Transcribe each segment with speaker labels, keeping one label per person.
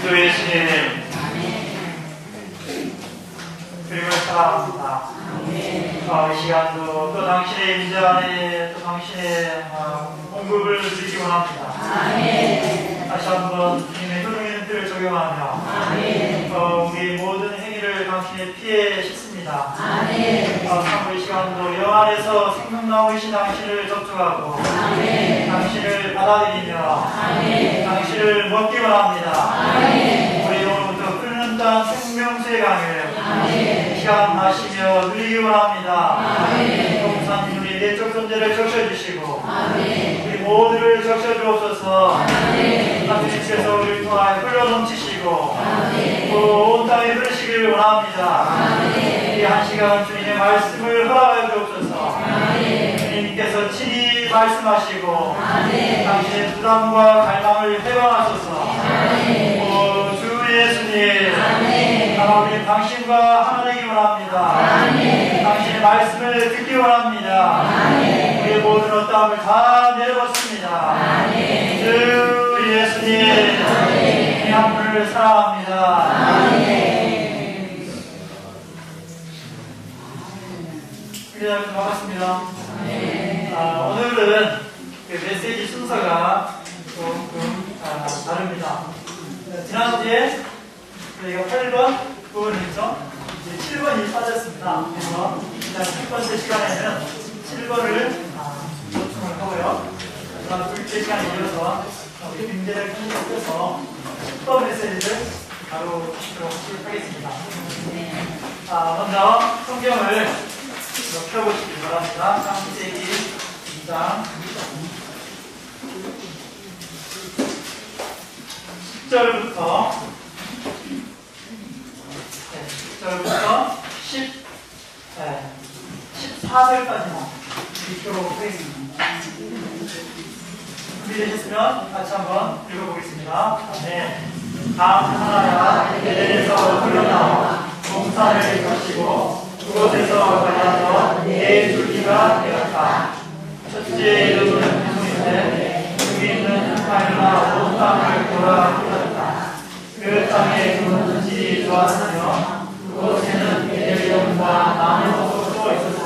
Speaker 1: 주 예수님 그림을 사랑합니다. 이 시간도 또 당신의 임재 안에 또 당신의 공급을 누리기 원합니다. 다시 한번 주님의 효능의 뜻을 적용하며 우리 모든 행위를 당신의 피에 씻습니다. 참 이 시간도 영 안에서 생명나오신 당신을 접촉하고 당신을 받아들이며 당신을 먹기 원합니다. 우리 오늘부터 흐르는 땅 생명수의 강을 이 시간 마시며 누리기 원합니다. 동사님 우리 내적 존재를 적셔주시고 우리 모두를 적셔주옵소서. 하나님께서 우리를 통하여 흘러넘치시고 온 땅에 흐르시기를 원합니다. 이 한 시간 주님의 말씀을 허락하여 주옵소서. 주님께서 친히 말씀하시고 당신의 부담과 갈망을 해방하소서. 주 예수님 우리 당신과 하나 되기 원합니다. 당신의 말씀을 듣기 원합니다. 우리의 모든 어떠함을 다 내려놓습니다. 주 예수님 이 한 분을 사랑합니다. 반갑습니다. 오늘은 그 메시지 순서가 조금 다릅니다. 지난주에 저희가 8번 부분에서 7번이 빠졌습니다. 그래서 첫 번째 시간에는 7번을 보충을 하고요. 그다음 둘째 시간에 이어서 임재를 통해서 10번 메시지를 바로 하도록 하겠습니다. 먼저 성경을 펴보시기 바랍니다. 창세기 2장 10절부터 14절까지만 읽도록 하겠습니다. 준비되셨으면 같이 한번 읽어보겠습니다. 강 하나가 에덴에서 흘러나와 동산을 거치고 그곳에서 갈라서 네 줄기가 되었다. 첫째 이름은 해송인데 여기 있는 하나가 온 땅을 돌아 흘렀다. 그 땅의 기운은 질이 좋았으며 그곳에는 에델용과 나무도 또 있었다.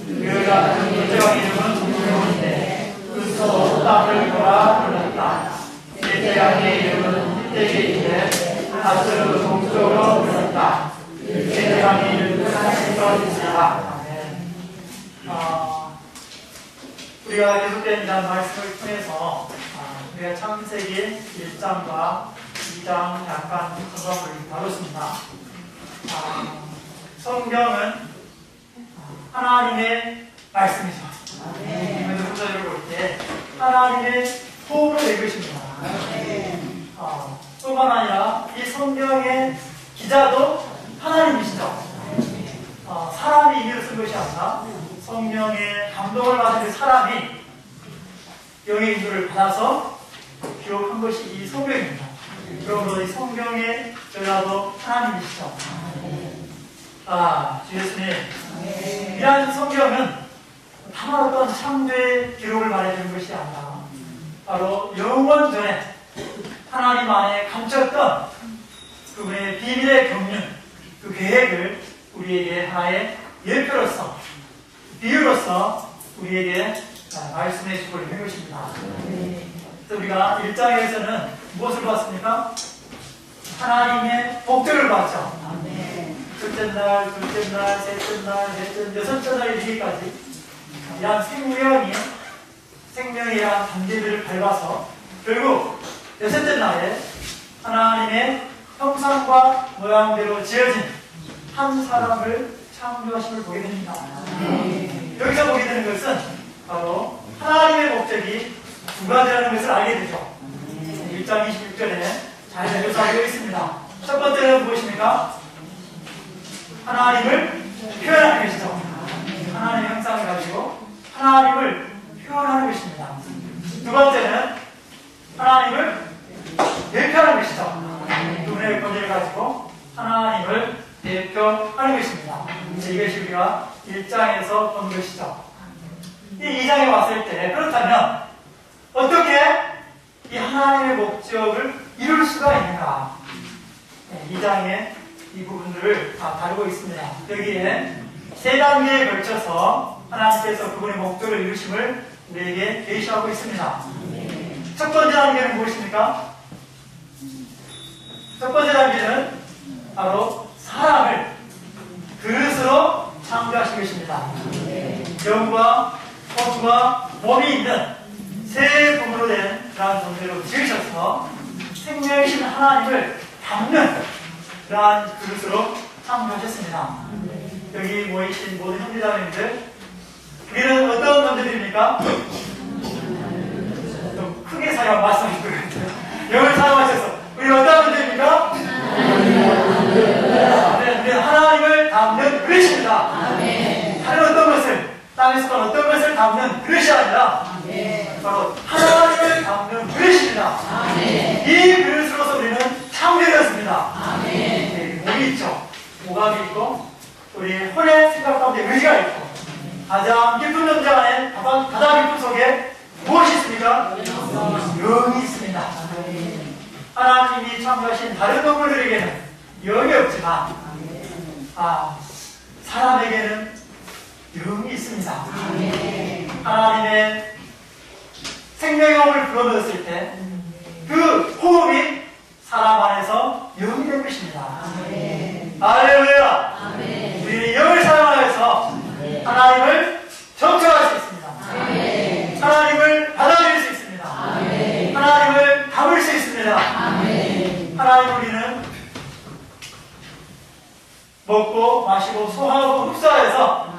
Speaker 1: 그 같은 둘째 이름은 동료인데 그것도 땅을 돌아 흘렀다. 셋째 양의 이름은 히데기인데 아스르 동쪽으로 흘렀다. 셋째 양의 이름은 하나님과 우리가 계속된 이런 말씀을 통해서 우리가 창세기 1장과 2장 약간 분석을 다뤘습니다. 성경은 하나님의 말씀이죠. 그래서 구절을 볼 때 하나님의 호흡을 읽으십니다. 뿐만 아니라 이 성경의 기자도 하나님이시죠. 사람이 이글을 쓴 것이 아니라 성령의 감동을 받은 그 사람이 영의 인도를 받아서 기록한 것이 이 성경입니다. 그러므로 이 성경의 저자도 하나님이시죠. 주 예수님, 이러한 성경은 다만 어떤 창조의 기록을 말해주는 것이 아니라 바로 영원 전에 하나님 안에 감췄던 그분의 비밀의 경륜, 그 계획을 우리에게 하나의 예표로서, 비유로서 우리에게 말씀해 주고 있는 것입니다. 그래서 우리가 1장에서는 무엇을 봤습니까? 하나님의 복들을 봤죠. 첫째 날, 둘째 날, 셋째 날, 넷째, 여섯째 날 이르기까지 이러한 생명의 이러한 단계들을 밟아서 결국 여섯째 날에 하나님의 형상과 모양대로 지어진 한 사람을 창조하심을 보게 됩니다. 여기서 보게 되는 것은 바로 하나님의 목적이 두 가지라는 것을 알게 되죠. 1장 26절에 잘 묘사하고 있습니다. 첫 번째는 무엇입니까? 하나님을 표현하는 것이죠. 하나님의 형상을 가지고 하나님을 표현하는 것입니다. 두 번째는 하나님을 대표하는 것이죠. 그분의 권위를 가지고 하나님을 대표하는 것입니다. 이것이 우리가 1장에서 본 것이죠. 이 2장에 왔을 때 그렇다면 어떻게 이 하나님의 목적을 이룰 수가 있는가? 이 장에 이 부분들을 다 다루고 있습니다. 여기에 세 단계에 걸쳐서 하나님께서 그분의 목적을 이루심을 우리에게 계시하고 있습니다. 첫 번째 단계는 무엇입니까? 첫 번째 단계는 바로 사람을 그릇으로 창조하신 것입니다. 영과 혼과 몸이 있는 세 부분으로 된 그러한 존재로 지으셔서 생명이신 하나님을 담는 그러한 그릇으로 창조하셨습니다. 여기 모이신 모든 형제자매님들, 우리는 어떤 존재들입니까? 좀 크게 사용 말씀하실 것 같아요. 영을 사용하셔서 우리는 어떤 존재입니까? 우리는 하나님을 담는 그릇입니다. 다른 어떤 것을, 땅에서 어떤 것을 담는 그릇이 아니라 바로 하나님을 담는 그릇입니다. 이 그릇으로서 우리는 창조되었습니다. 몸이 있죠. 오감이 있고 우리 혼의 생각 가운데 의지가 있고 가장 깊은 존재 안에 가장 깊은 속에 무엇이 있습니까? 영이 있습니다. 하나님이 창조하신 다른 동물들에게는 영이 없지만 사람에게는 영이 있습니다. 하나님의 생명의 호흡을 불어넣었을 때 그 호흡이 사람 안에서 영이 된 것입니다. 할렐루야! 우리는 영을 사용하여서 하나님을 정착할 수 있습니다. 하나님을 받아들일 수 있습니다. 하나님을 담을 수 있습니다. 하나님 우리는 먹고 마시고 소화하고 흡수하여서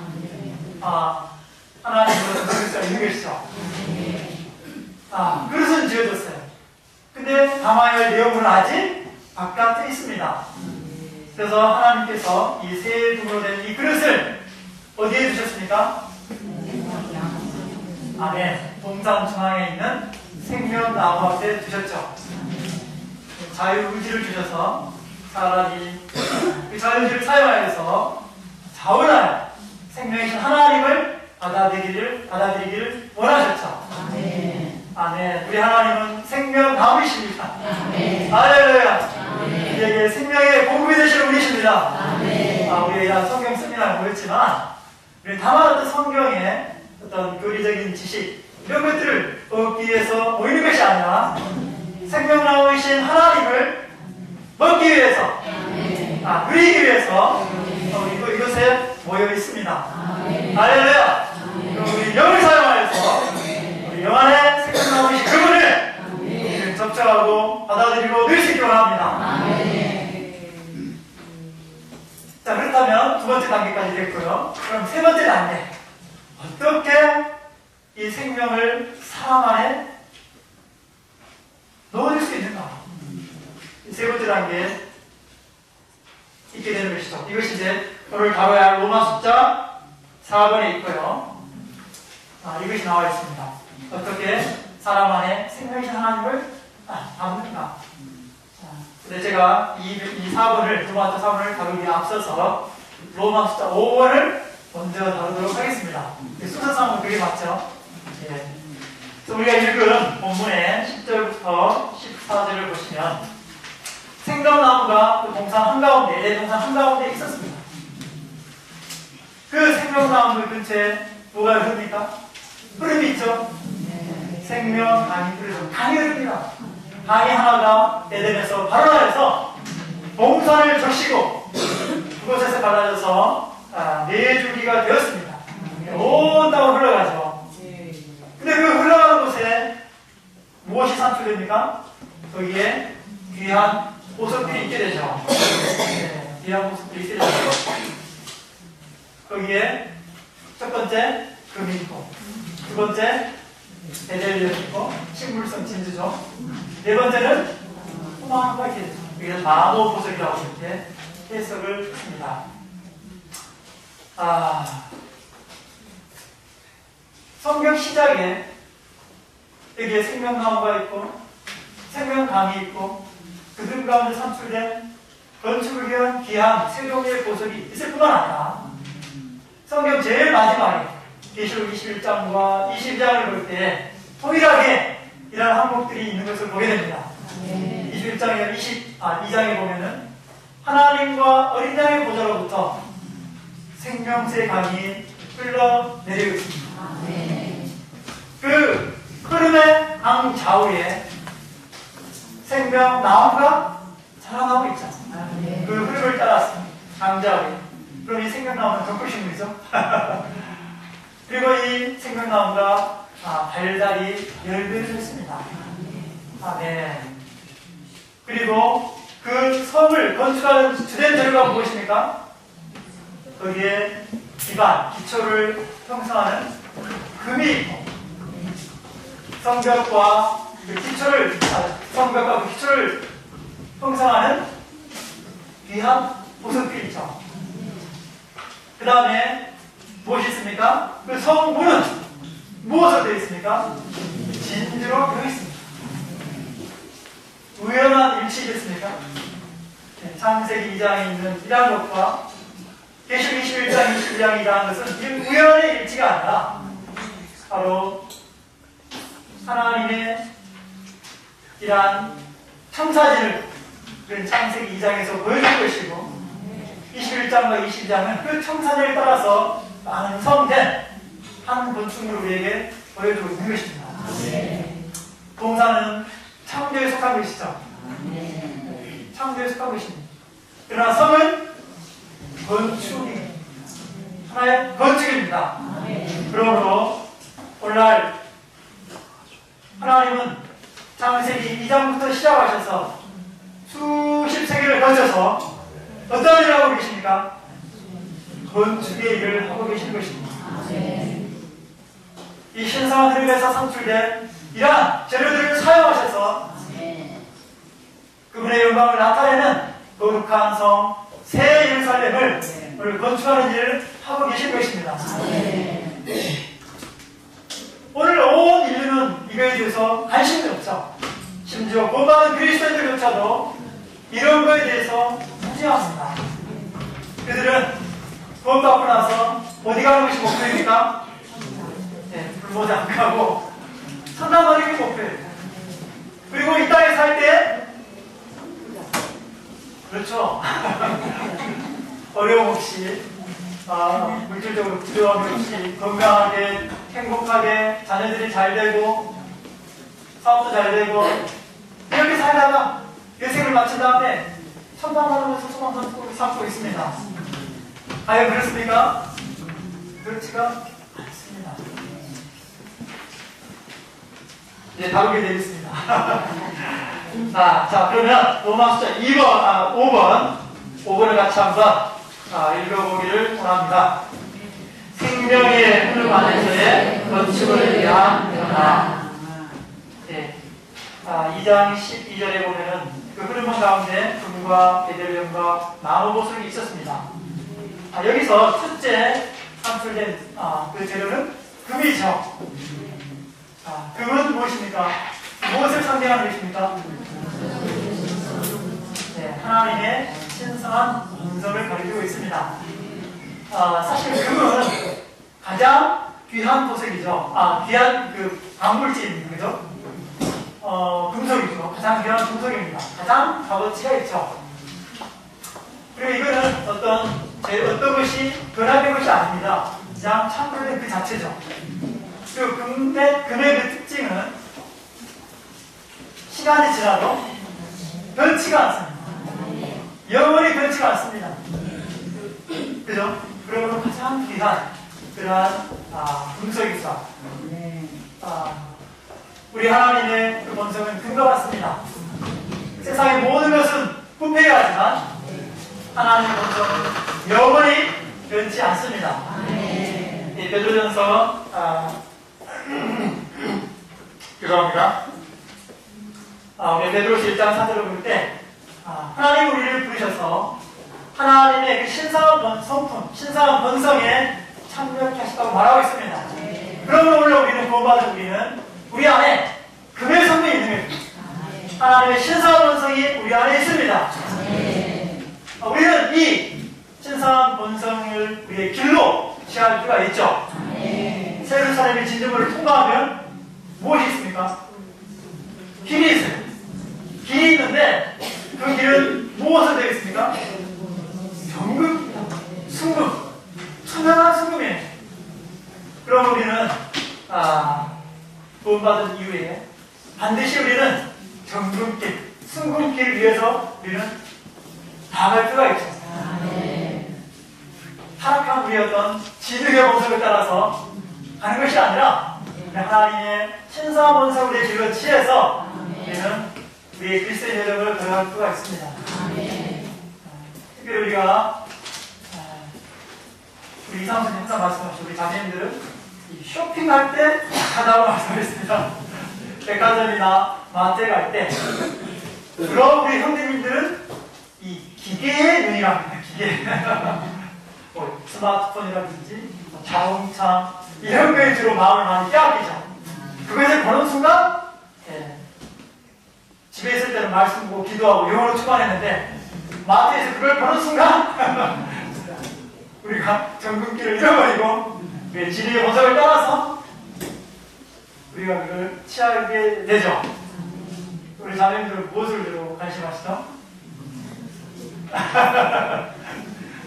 Speaker 1: 하나님으로서 먹을 수가 있는 것이죠. 그릇은 지어졌어요. 근데 담아야 할 내용은 아직 바깥에 있습니다. 그래서 하나님께서 이 세 부분으로 된 이 그릇을 어디에 두셨습니까? 아멘. 동산 중앙에 있는 생명나무 앞에 두셨죠. 자유의지를 주셔서 사람이 그 자유의지를 사용하여서 자원하여 생명이신 하나님을 받아들이기를 원하셨죠. 아멘. 우리 하나님은 생명나무이십니다. 할렐루야. 우리에게 생명의 공급이 되시는 분이십니다. 우리가 성경 세미나를 보였지만 우리 다만 성경의 어떤 교리적인 지식 이런 것들을 얻기 위해서 모이는 것이 아니라 생명나무이신 하나님을 먹기 위해서 누리기 위해서 우리 이곳에 모여 있습니다. 할렐루야. 우리 영을 사용하여서 우리 영 안에 생명나무이신 그분을 접촉하고 받아들이고 누릴 수 있기 원합니다. 자, 그렇다면 두 번째 단계까지 됐고요. 그럼 세 번째 단계. 어떻게 이 생명을 사람 안에 넣어줄 수 있는가? 이 세 번째 단계에 있게 되는 것이죠. 이것이 이제 오늘 다뤄야 할 로마 숫자 4번에 있고요. 이것이 나와 있습니다. 어떻게 사람 안에 생명이신 하나님을 담는가? 근데 제가 이 4번을, 로마 숫자 4번을 다루기에 앞서서 로마 숫자 5번을 먼저 다루도록 하겠습니다. 순서상은 그게 맞죠? 예. 우리가 읽은 본문의 10절부터 14절을 보시면 생명나무가 그 동산 한가운데, 내 동산 한가운데 있었습니다. 그 생명나무 근처에 뭐가 흐릅니까? 흐름이 있죠? 생명 강이 흐르죠. 강이 흐릅니다. 강이 하나가 에덴에서 발원하여서 동산을 적시고 그곳에서 갈라져서 네 줄기가 되었습니다. 온 땅으로 흘러가죠. 근데 그 흘러가는 곳에 무엇이 산출됩니까? 거기에 귀한 보석들이 있게 되죠. 귀한 보석들이 있게 되죠. 거기에 첫 번째 금이 있고, 두 번째 베델리엄이 있고, 식물성 진주죠. 네 번째는 호망과 이렇게 되죠. 여기서 나무 보석이라고 이렇게 해석을 했습니다. 성경 시작에 여기에 생명나무가 있고 생명강이 있고 그들 가운데 산출된 건축을 위한 귀한 세 종류의 보석이 있을 뿐만 아니라 성경 제일 마지막에 계시록 21장과 22장을 볼 때 동일하게 이런 항목들이 있는 것을 보게 됩니다. 2장에 보면은 하나님과 어린 양의 보좌로부터 생명수의 강이 흘러내리고 있습니다. 그 흐름의 강 좌우에 생명 나무가 자라나고 있죠. 그 흐름을 따라서 강 좌우에. 그럼 이 생명나무는 덕불식물이죠. 그리고 이 생명나무가 달달이 열매를 맺습니다. 아멘. 그리고 그 성을 건축하는 주된 재료가 무엇입니까? 거기에 기초를 형성하는 금이 있고, 성벽과 그 기초를 형성하는 귀한 보석들이 있죠. 그 다음에 무엇이 있습니까? 그 성문은 무엇으로 되어 있습니까? 진주로 되어 있습니다. 우연한 일치겠습니까? 창세기 2장에 있는 이러한 것과 계시록 21장, 22장에 이러한 것은 우연의 일치가 아니라 바로 하나님의 이러한 청사진을 창세기 2장에서 보여줄 것이고 21장과 22장은 그 청사진을 따라서 완성된 한 건축물을 우리에게 보여주고 있는 것입니다. 동사는 창조에 속한 것이죠. 창조에 속한 것입니다. 그러나 성은 건축이 하나의 건축입니다. 그러므로 오늘날 하나님은 창세기 2장부터 시작하셔서 수십 세기를 거쳐서 어떤 일을 하고 계십니까? 건축의 일을 하고 계시는 것입니다. 이 신성한 흐름에서 창출된 이러한 재료들을 사용하셔서 그분의 영광을 나타내는 거룩한 성, 새 예루살렘을 오늘 건축하는 일을 하고 계신 것입니다. 오늘 온 인류는 이거에 대해서 관심이 없죠. 심지어 본받은 그리스도인들조차도 이런 거에 대해서 무지합니다. 그들은 구원받고 나서 어디 가는 것이 목표입니까? 불모지 안 가고 천당 가는 게 목표예요. 그리고 이 땅에 살 때 그렇죠. 어려움 없이 물질적으로 부조함 없이 건강하게 행복하게 자녀들이 잘 되고 사업도 잘 되고 이렇게 살다가 인생을 마친 다음에 천당 가는 것을 소망 삼고 있습니다. 과연 그렇습니까? 그렇지가 않습니다. 이제 다루게 되겠습니다. 자, 그러면 로마 숫자 5번을 같이 한번 읽어보기를 원합니다. 생명의 흐름 안에서의 건축을 위한 변화. 2장 12절에 보면은 그 흐름 가운데 금과 베델리엄과 나무보석이 있었습니다. 여기서 첫째 산출된 그 재료는 금이죠. 금은 무엇입니까? 무엇을 상징하는 것입니까? 하나님의 신성한 본성을 가리키고 있습니다. 사실 금은 가장 귀한 보석이죠. 귀한 그 광물질입니다. 그죠? 금속이죠. 가장 귀한 금속입니다. 가장 값어치가 있죠. 그리고 이거는 어떤 것이 변화된 것이 아닙니다. 그냥 창조된 그 자체죠. 그리고 금의 그 특징은 시간이 지나도 변치가 않습니다. 영원히 변치가 않습니다. 그죠? 그러므로 가장 귀한 그러한 금속이죠. 우리 하나님의 그 본성은 금과 같습니다. 세상의 모든 것은 부패하지만 하나님의 본성은 영원히 변치 않습니다. 베드로전서 죄송합니다. 우리 베드로서 1장 4절을 볼 때 하나님 우리를 부르셔서 하나님의 그 신성한 성품, 신성한 본성에 참여케 하셨다고 말하고 있습니다. 그러면 오늘 우리는 구원받은 우리는 우리 안에 금의 성분이 있는 것입니다. 하나님의 신성한 본성이 우리 안에 있습니다. 우리는 이 신성한 본성을 우리의 길로 취할 필요가 있죠. 새 예루살렘의 진주물을 통과하면 무엇이 있습니까? 길이 있어요. 길이 있는데 그 길은 무엇으로 되어 있습니까? 정금, 순금, 천연한 순금이에요. 그럼 우리는 구원받은 이후에 반드시 우리는 정금길, 순금길 위해서 우리는 나아갈 필요가 있죠. 타락한 우리의 어떤 지능의 본성을 따라서 가는 것이 아니라 하나님의 신성한 본성을 길로 취해서 우리는 우리의 그리스도의 여정을 걸어갈 필요가 있습니다. 특별히 우리가 우리 이상순 항상 말씀하시고 우리 자매님들은 쇼핑할 때 약하다고 말씀했습니다. 백화점이나 마트에 갈 때 그럼 우리 형제님들은 이 기계의 눈이랍니다. 기계. 뭐 스마트폰이라든지 자동차 이런 거에 주로 마음을 많이 빼앗기죠. 그것을 보는 순간 집에 있을 때는 말씀 보고 기도하고 영어로 출발했는데 마트에서 그걸 보는 순간 우리가 정금길을 잃어버리고 우리의 진리의 본성을 따라서 우리가 그걸 취하게 되죠. 우리 자매님들은 무엇을 주로 관심하시죠?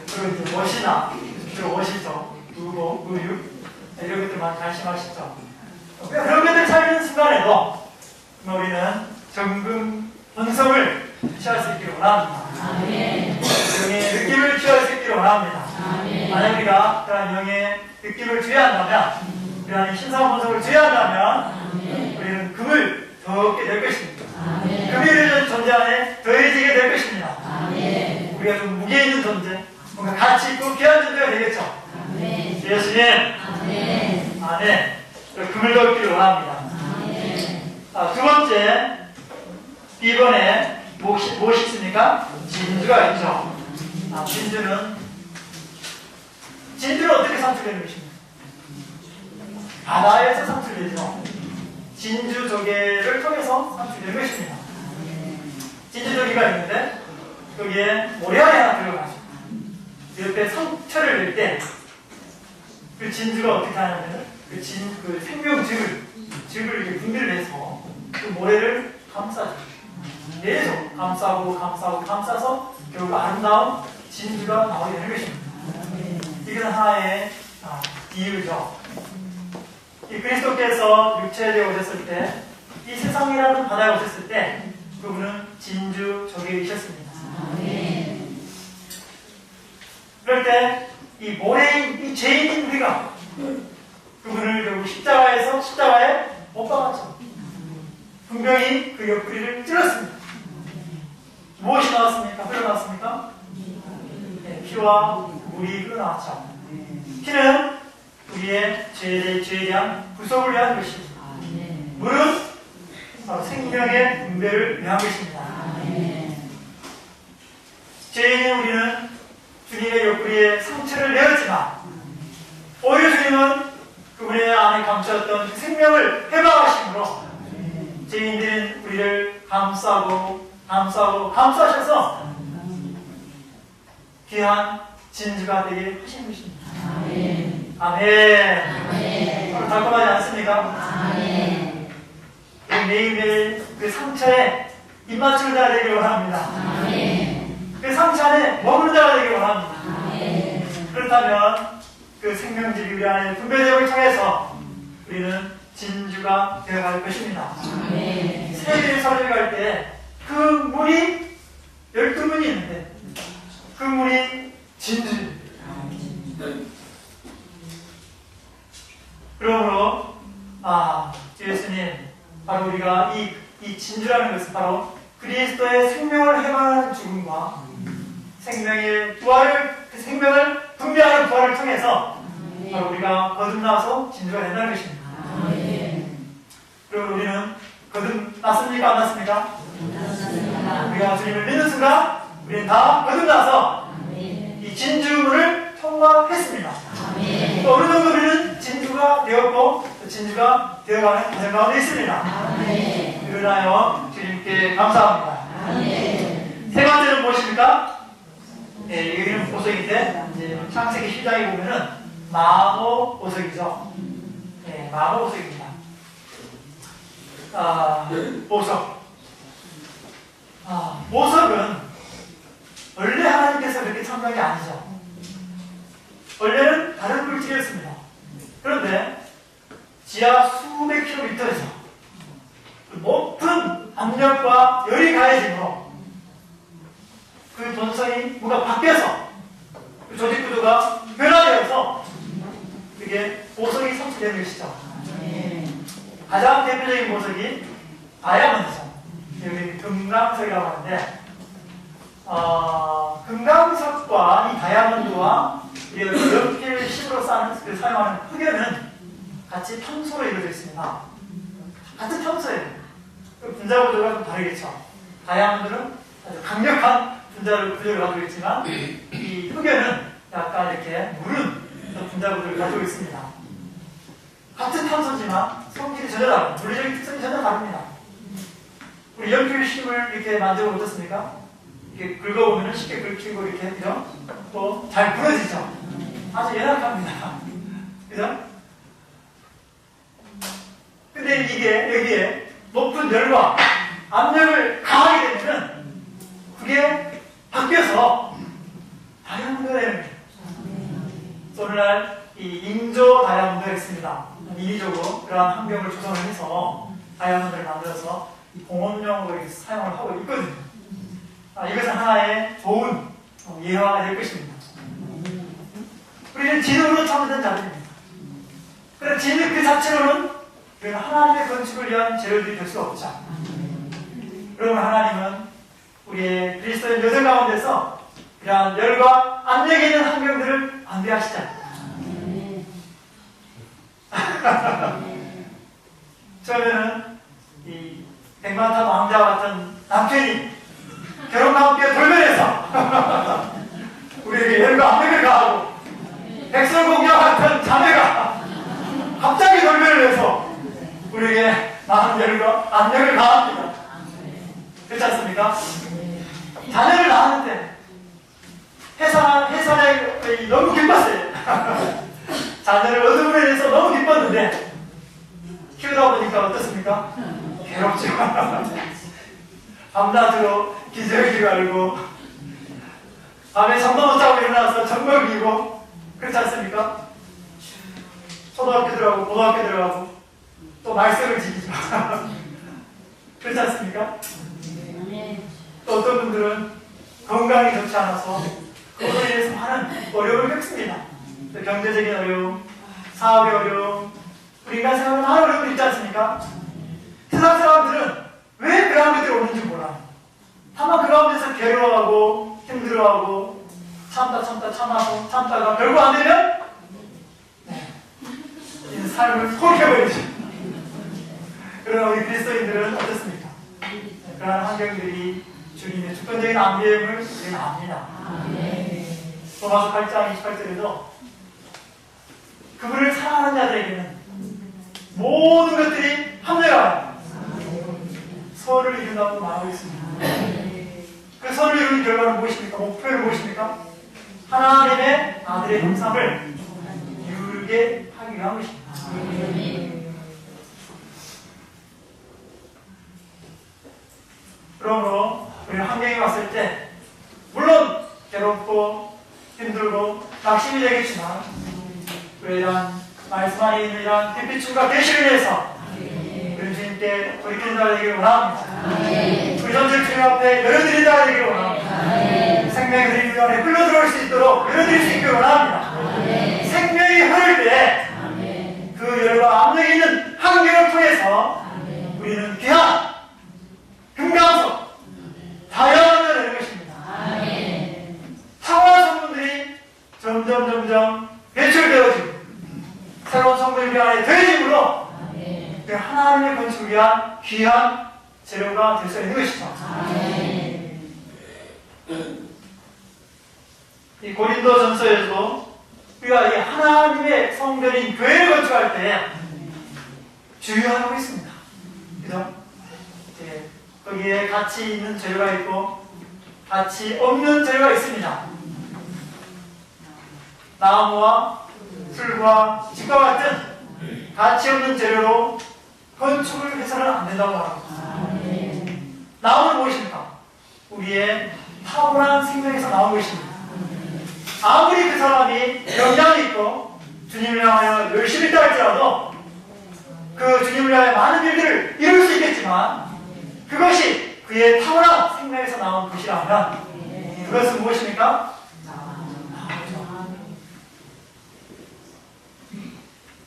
Speaker 1: 그리고 이제 옷이나 주로 옷이죠. 두고, 의류 이런 것들 많이 관심하시죠. 그런 것들 찾는 순간에도 우리는 정금 본성을 취할 수 있기를 원합니다. 영의 느낌을 취할 수 있기를 원합니다. 만약 우리가 그런 영의 느낌을 취한다면, 우리는 신성한 본성을 취한다면 우리는 금을 더 얻게 될 것입니다. 금이 이루어진 존재 안에 더해지게 될 것입니다. 우리가 좀 무게 있는 존재, 뭔가 가치 있고 귀한 존재가 되겠죠. 예수님, 안에 금을 더 얻기를 원합니다. 두 번째, B번에 무엇이 있습니까? 진주가 있죠. 진주는 어떻게 산출되는 것입니까? 바다에서 산출되죠. 진주 조개를 통해서 산출되는 것입니다. 진주 조개가 있는데 거기에 모래알이 하나 들어가죠. 옆에 상처를 낼 때 그 진주가 어떻게 하냐면 그 생명즙을 이렇게 분비를 해서 그 모래를 감싸죠. 계속 감싸서 결국 아름다운 진주가 나오게 되는 것입니다. 이것은 하나의 비유죠. 이 그리스도께서 육체에 오셨을 때, 이 세상이라는 바다에 오셨을 때 그분은 진주 조개이셨습니다. 그럴 때 이 모래인, 이 죄인인 우리가 그분을 결국 십자가에 못 박았죠. 분명히 그 옆구리를 찔렀습니다. 무엇이 나왔습니까? 흘러나왔습니까? 피와 물이 흘러나왔죠. 피는 우리의 죄에 대한 구속을 위한 것입니다. 물은 바로 생명의 분배를 위한 것입니다. 죄인인 우리는 주님의 옆구리에 상처를 내었지만 오히려 주님은 그분의 안에 감추었던 그 생명을 해방하심으로 죄인들인 우리를 감싸셔서 귀한 진주가 되게 하신 것입니다. 아멘. 서로 달콤하지 않습니까? 매일매일 그 상처에 입맞춤을 다 되기를 원합니다. 그 상처 안에 머무는 자가 되기를 원합니다. 그렇다면 그 생명질이 우리 안에 분배됨을 통해서 우리는 진주가 되어갈 것입니다. 세계를 설교할 때 그 물이 12문이 있는데 그 물이 진주. 그러므로 예수님, 바로 우리가 이 진주라는 것은 바로 그리스도의 생명을 해방하는 죽음과 생명의 부활을, 그 생명을 분배하는 부활을 통해서 바로 우리가 거듭나서 진주가 된다는 것입니다. 그리고 우리는 거듭났습니까? 안 났습니까? 우리가 주님을 믿는 순간 우리는 다 거듭나서 이 진주문을 통과했습니다. 또 어느 정도 우리는 진주가 되었고 진주가 되어가는 과정 가운데 있습니다. 그러나요 주님께 감사합니다. 세 번째는 무엇입니까? 여기는 보석인데 이제 창세기 10장에 보면은 마모 보석이죠. 마모 보석입니다. 보석. 보석은 원래 하나님께서 그렇게 창조한 게 아니죠. 원래는 다른 물질이었습니다. 그런데 지하 수백 킬로미터에서 높은 압력과 열이 가해지므로 그 본성이 뭔가 바뀌어서 그 조직 구조가 변화되어서 그게 보석이 성취되는 것이죠. 가장 대표적인 보석이 다이아몬드죠. 여기 금강석이라고 하는데 금강석과 이 다이아몬드와 연필식으로 사용하는 흑연은 같이 탄소로 이루어져 있습니다. 같은 탄소예요. 분자 구조가 좀 다르겠죠. 다이아몬드는 아주 강력한 분자 구조를 가지고 있지만 이 흑연은 약간 이렇게 무른 분자 구조를 가지고 있습니다. 같은 탄소지만 성질이 전혀 다릅니다. 물리적인 특성이 전혀 다릅니다. 우리 연필심을 이렇게 만져보면 어떻습니까? 이렇게 긁어보면 쉽게 긁히고 이렇게 그죠? 또 잘 부러지죠? 아주 연약합니다. 그죠? 근데 이게 여기에 높은 열과 압력을 가하게 되면 그게 바뀌어서 다이아몬드가 되는 거예요. 오늘날 이 인조 다이아몬드가 있습니다. 인위적으로 그러한 환경을 조성을 해서 다이아몬드를 만들어서 공업용으로 사용을 하고 있거든요. 이것은 하나의 좋은 예화가 될 것입니다. 우리는 진흙으로 창조된 자들입니다. 그런데 진흙 그 자체로는 우리는 하나님의 건축을 위한 재료들이 될 수가 없죠. 그러면 하나님은 우리의 그리스도인 여정 가운데서 이러한 열과 압력이 있는 환경들을 안배하시자. 처음에는 이 백만탄 왕자 같은 남편이 결혼과 함께 돌변해서 우리에게 열과 압력을 가하고 백설공주 같은 자매가 갑자기 돌변을 해서 우리에게 많은 열과 압력을 가합니다. 그렇지 않습니까? 자녀를 낳았는데 해산에 너무 기뻤어요. 자녀를 얻음으로 인해서 너무 기뻤는데 키우다 보니까 어떻습니까? 괴롭죠. 밤낮으로 기저귀 갈고 밤에 잠도 못 자고 일어나서 젖 먹이고 그렇지 않습니까? 초등학교 들어가고 고등학교 들어가고 또 말썽을 지키죠. 그렇지 않습니까? 또 어떤 분들은 건강이 좋지 않아서 그것으로 인해서 많은 어려움을 겪습니다. 경제적인 어려움, 사업의 어려움, 우리 인간 생활에 많은 어려움이 있지 않습니까? 세상 사람들은 왜 그런 것들이 오는지 몰라요. 다만 그 가운데서 괴로워하고 힘들어하고 참다가 결국 안 되면 이 삶을 포기해버리죠. 그러나 우리 그리스도인들은 어떻습니까? 그러한 환경들이 주님의 주권적인 안배임을 우리는 압니다. 로마서 8장 28절에도 그분을 사랑하는 자들에게는 모든 것들이 합력하여 선을 이룬다고 말하고 있습니다. 그 선을 이루는 결과는 무엇입니까? 목표는 무엇입니까? 하나님의 아들의 형상을 이루게 하기 위한 것입니다. 그러므로 우리는 환경에 왔을 때 물론 괴롭고 힘들고 낙심이 되겠지만 이러한 말씀 안에 있는 이러한 빛비춤과 계시를 위해서 우리 주님께 돌이키는 자가 되기를 원합니다. 우리 전체 주님 앞에 열어드리는 자가 되기를 원합니다. 생명의 흐름이 안에 흘러들어올 수 있도록 열어드릴 수 있기를 원합니다. 생명이 흐를 때 그 열과 압력이 있는 환경을 통해서 우리는 귀한 금강석 다이아몬드가 되는 것입니다. 창화한 성분들이 점점 배출되어지고 새로운 성분이 안에 더해짐으로 하나님의 건축을 위한 귀한 재료가 될 수 있는 것이죠. 이 고린도 전서에서도 우리가 이 하나님의 성전인 교회를 건축할 때 주의하고 있습니다. 그죠? 거기에 가치 있는 재료가 있고 가치 없는 재료가 있습니다. 나무와 풀과 집과 같은 가치 없는 재료로 건축을 해서는 안 된다고 말합니다. 나무는 무엇입니까? 우리의 탁월한 생명에서 나온 것입니다. 아무리 그 사람이 영향이 있고 주님을 향하여 열심히 따를지라도 그 주님을 향해 많은 일들을 이룰 수 있겠지만 그것이 그의 탁월한 생명에서 나온 것이라면 그것은 무엇입니까?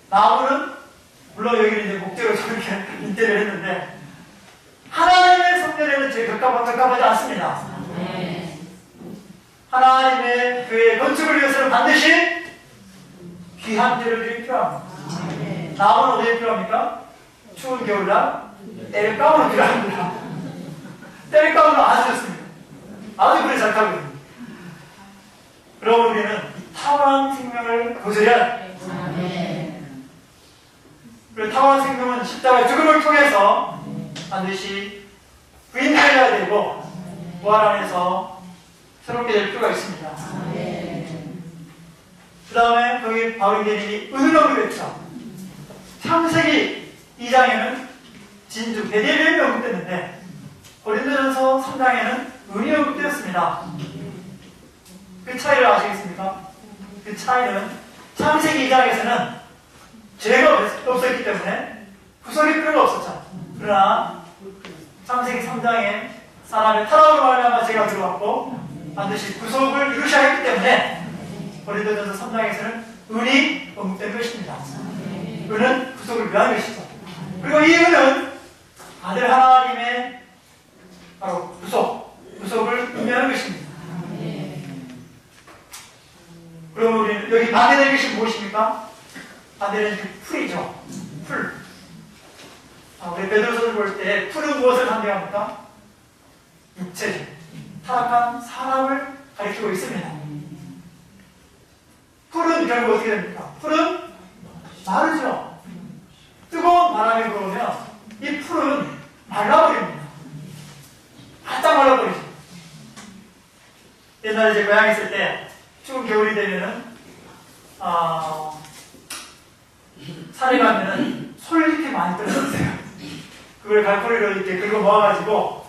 Speaker 1: 나무는 물론 여기는 이제 목재로 저렇게 인테리어를 했는데 하나님의 성전에는 제일 적합하지 않습니다. 하나님의 교회 건축을 위해서는 반드시 귀한 재료들이 필요합니다. 나무는 어디에 필요합니까? 추운 겨울날 때를감으로 필요합니다. 때를감으로 아주 좋습니다. 아주 그래 잘 타거든요. 그러면 우리는 탁월한 생명을 거스려야 그리고 탁월한 생명은 십자가의 죽음을 통해서 반드시 부인하여야 되고 부활 안에서 새롭게 될 필요가 있습니다. 그 다음에 거기 바울교님이 은으로 했죠. 창세기 2장에는 진주 베델리움이 언급됐는데 고린도전서 3장에는 은이 언급되었습니다. 그 차이를 아시겠습니까? 그 차이는 창세기 2장에서는 죄가 없었기 때문에 구속이 필요가 없었죠. 그러나 창세기 3장에 사람의 타락으로 말미암아 죄가 들어왔고 반드시 구속을 이루셔야 했기 때문에 고린도전서 3장에서는 은이 언급된 것입니다. 은은 구속을 위한 것이죠. 그리고 이 은은 아들 하나님의 바로 구속을 의미하는 것입니다. 그럼 우리는 여기 반대되는 것이 무엇입니까? 반대는 풀이죠. 풀. 우리 베드로서를 볼 때 풀은 무엇을 상징합니까? 육체죠. 타락한 사람을 가리키고 있습니다. 풀은 결국 어떻게 됩니까? 풀은 마르죠. 뜨거운 바람이 불어오면 이 풀은 말라버립니다. 바짝 말라버리죠. 옛날에 제 고향에 있을 때 추운 겨울이 되면은 산에 가면은 솔잎이 많이 떨어졌어요. 그걸 갈고리로 이렇게 긁어 모아가지고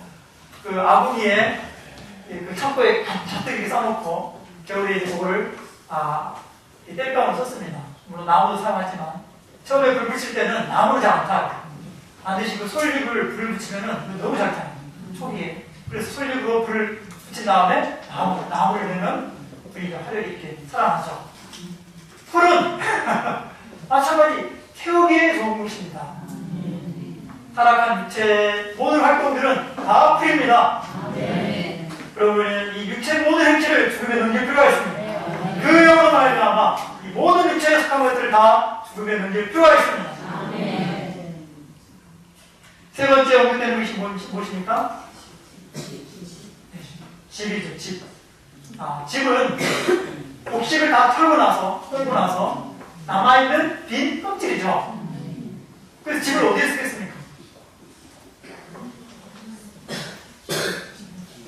Speaker 1: 그 아궁이에 그 창고에 잔뜩 이렇게 싸놓고 겨울에 이제 그거를 뗄감을 썼습니다. 물론 나무도 사용하지만 처음에 불 붙일 때는 나무를 잘 안 타요. 반드시 그 솔잎을 불을 붙이면은 너무 잘 타요. 초기에. 그래서 솔잎으로 불을 붙인 다음에 나무를 내면 불이 화력이 이렇게 살아나죠. 풀은 마찬가지 태우기에 좋은 것입니다. 타락한 육체 모든 활동들은 다 풀입니다. 그러면 이 육체 모든 행체를 죽음에 넘길 필요가 있습니다. 그 영으로 말미암아 이 모든 육체에 속한 것들을 다 죽음에 넘길 필요가 있습니다. 세 번째 언급되는 것이 무엇입니까? 집이죠. 집. 집은 곡식을 다 털고 나서 남아있는 빈 껍질이죠. 그래서 집을 어디에 쓰겠습니까?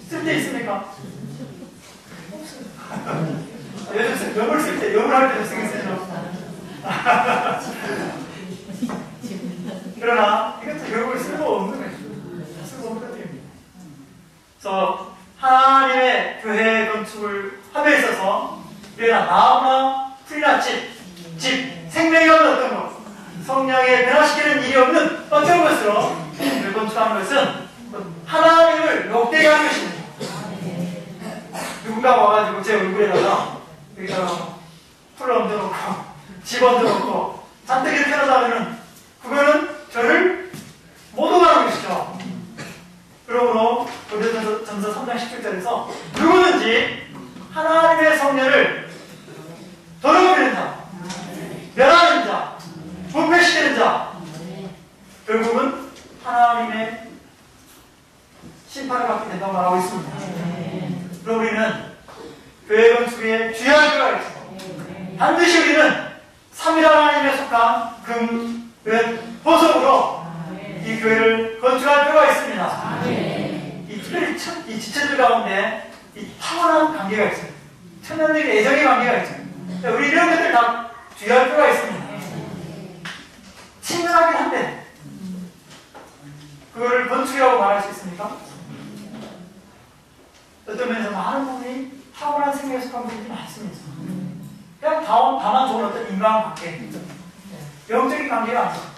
Speaker 1: 쓸 데 있습니까? 요즘 염을 쓸 때, 염을 할 때도 쓰긴 쓰죠. 그러나 이것도 결국은 쓸모없는 거예요. 쓸모없는 것들입니다. 그래서 하나님의 교회 건축을 함에 있어서 우리가 나무나 풀이나 집, 생명이 없는 어떤 것, 성령에 변화시키는 일이 없는 어떤 것으로 교회 건축하는 것은 하나님을 욕되게 하는 것입니다. 누군가 와가지고 제 얼굴에다가 여기다가 풀 얹어놓고 집 얹어놓고 잔뜩 이렇게 하다면은 그거는 저를 못 오가는 것이죠. 그러므로 고린도전서 3장 17절에서 누구든지 하나님의 성령을 더럽히는 자, 멸하는 자, 부패시키는 자, 결국은 하나님의 심판을 받게 된다고 말하고 있습니다. 그럼 우리는 교회 건축에 주의할 필요가 있습니다. 반드시 우리는 3일 하나님에 속한 금, 은, 보석으로 이 교회를 건축할 필요가 있습니다. 특별히 이 지체들 가운데 이 타원한 관계가 있습니다. 천연들의 애정의 관계가 있습니다. 우리 이런 것들 다 주의할 필요가 있습니다. 친근하긴 한데 그거를 건축이라고 말할 수 있습니까? 어떤 면에서 많은 부분이 탁월한 생명에 속한 부분이 많습니다. 그냥 다만 좋은 어떤 인간관계, 영적인 관계가 아니죠.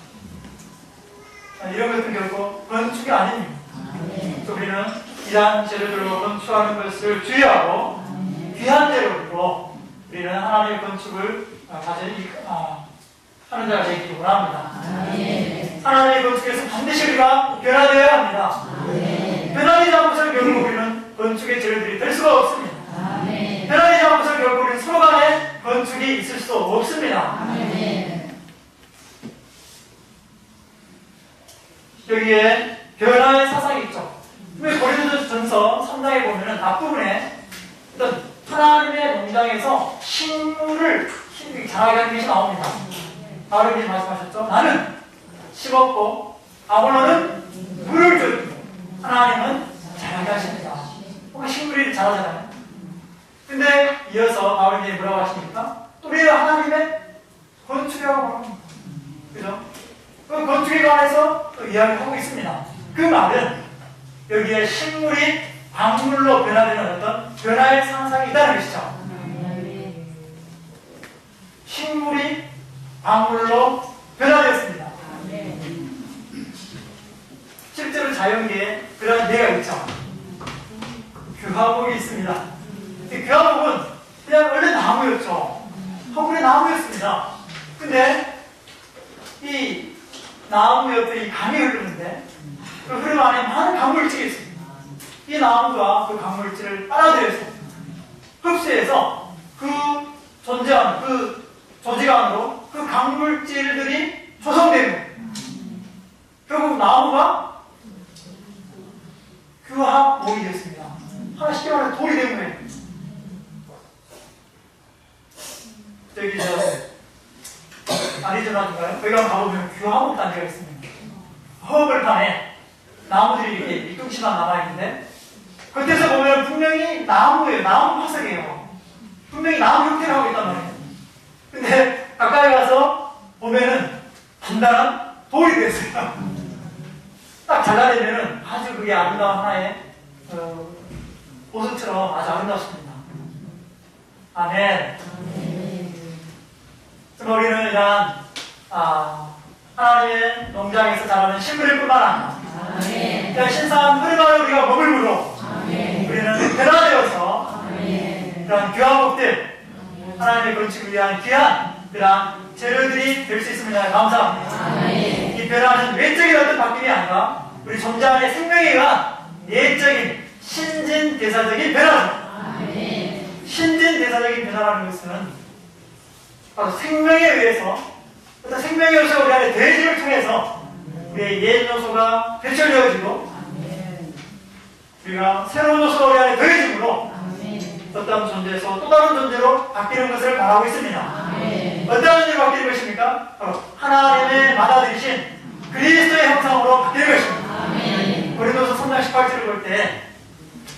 Speaker 1: 이런 것들은 결코 건축이 아닙니다. 우리는 이러한 재료들로 건축하는 것을 주의하고 귀한 재료로 우리는 하나님의 건축을 하는 자가 되기를 원합니다. 하나님의 건축에서 반드시 우리가 변화되어야 합니다. 변화되지 않고서는 결국 우리는 건축의 재료들이 될 수가 없습니다. 변화되지 않고서는 결국 우리는 서로 간에 건축이 있을 수 없습니다. 여기에 변화의 사상이 있죠. 고린도전서 3장에 보면은 앞부분에 어떤 하나님의 농장에서 식물을 자라게 하는 것이 나옵니다. 바울이 말씀하셨죠. 나는 심었고 아볼로는 물을 줬고 하나님은 자라게 하십니다. 뭔가 식물이 자라잖아요. 근데 이어서 바울이 뭐라고 하십니까? 우리는 하나님의 건축이라고 말합니다. 그죠? 그 건축에 관해서 이야기하고 있습니다. 그 말은 여기에 식물이 광물로 변화되는 어떤 변화의 상상이 있다는 것이죠. 식물이 광물로 변화되었습니다. 실제로 자연계에 그런 예가 있죠. 규화목이 있습니다. 규화목은 그냥 원래 나무였죠. 허물의 나무였습니다. 근데 이 나무 옆에 이 강이 흐르는데 그 흐름 안에 많은 강물질이 있습니다. 이 나무가 그 강물질을 빨아들여서 흡수해서 그 존재하는 그 조직 안으로 그 강물질들이 조성되는 거예요. 결국 나무가 규화목이 되었습니다. 하나 쉽게 말해 돌이 된 거예요. 저기 아리조나인가요? 거기 가보면 규화목 단지가 있습니다. 허벌판에 나무들이 이렇게 이뚱치만 남아있는데 겉에서 보면 분명히 나무예요. 나무 화석이에요. 분명히 나무 형태를 하고 있단 말이에요. 근데 가까이 가서 보면은 단단한 돌이 됐어요. 딱 잘라내면은 아주 그게 아름다운 하나의 보석처럼 아주 아름답습니다. 아멘. 우리는 이러한 하나님의 농장에서 자라는 식물일 뿐만 아니라 신선한 흐름 안에 우리가 머물므로 우리는 변화되어서 그런 귀화목들 하나님의 건축을 위한 귀한 그런 재료들이 될 수 있습니다. 감사합니다. 이 변화는 외적인 어떤 바뀜이 아니라 우리 존재 안의 생명에 의한 내적인 신진대사적인 변화죠. 신진대사적인 변화라는 것은 바로 생명에 의해서 어떤 생명의 요소가 우리 안에 대지를 통해서 우리의 옛 요소가 배출되어지고 우리가 새로운 요소가 우리 안에 더해짐으로 어떤 존재에서 또 다른 존재로 바뀌는 것을 말하고 있습니다. 어떤 존재로 바뀌는 것입니까? 바로 하나님의 받아들이신 그리스도의 형상으로 바뀌는 것입니다. 고린도서 3장 18절을 볼 때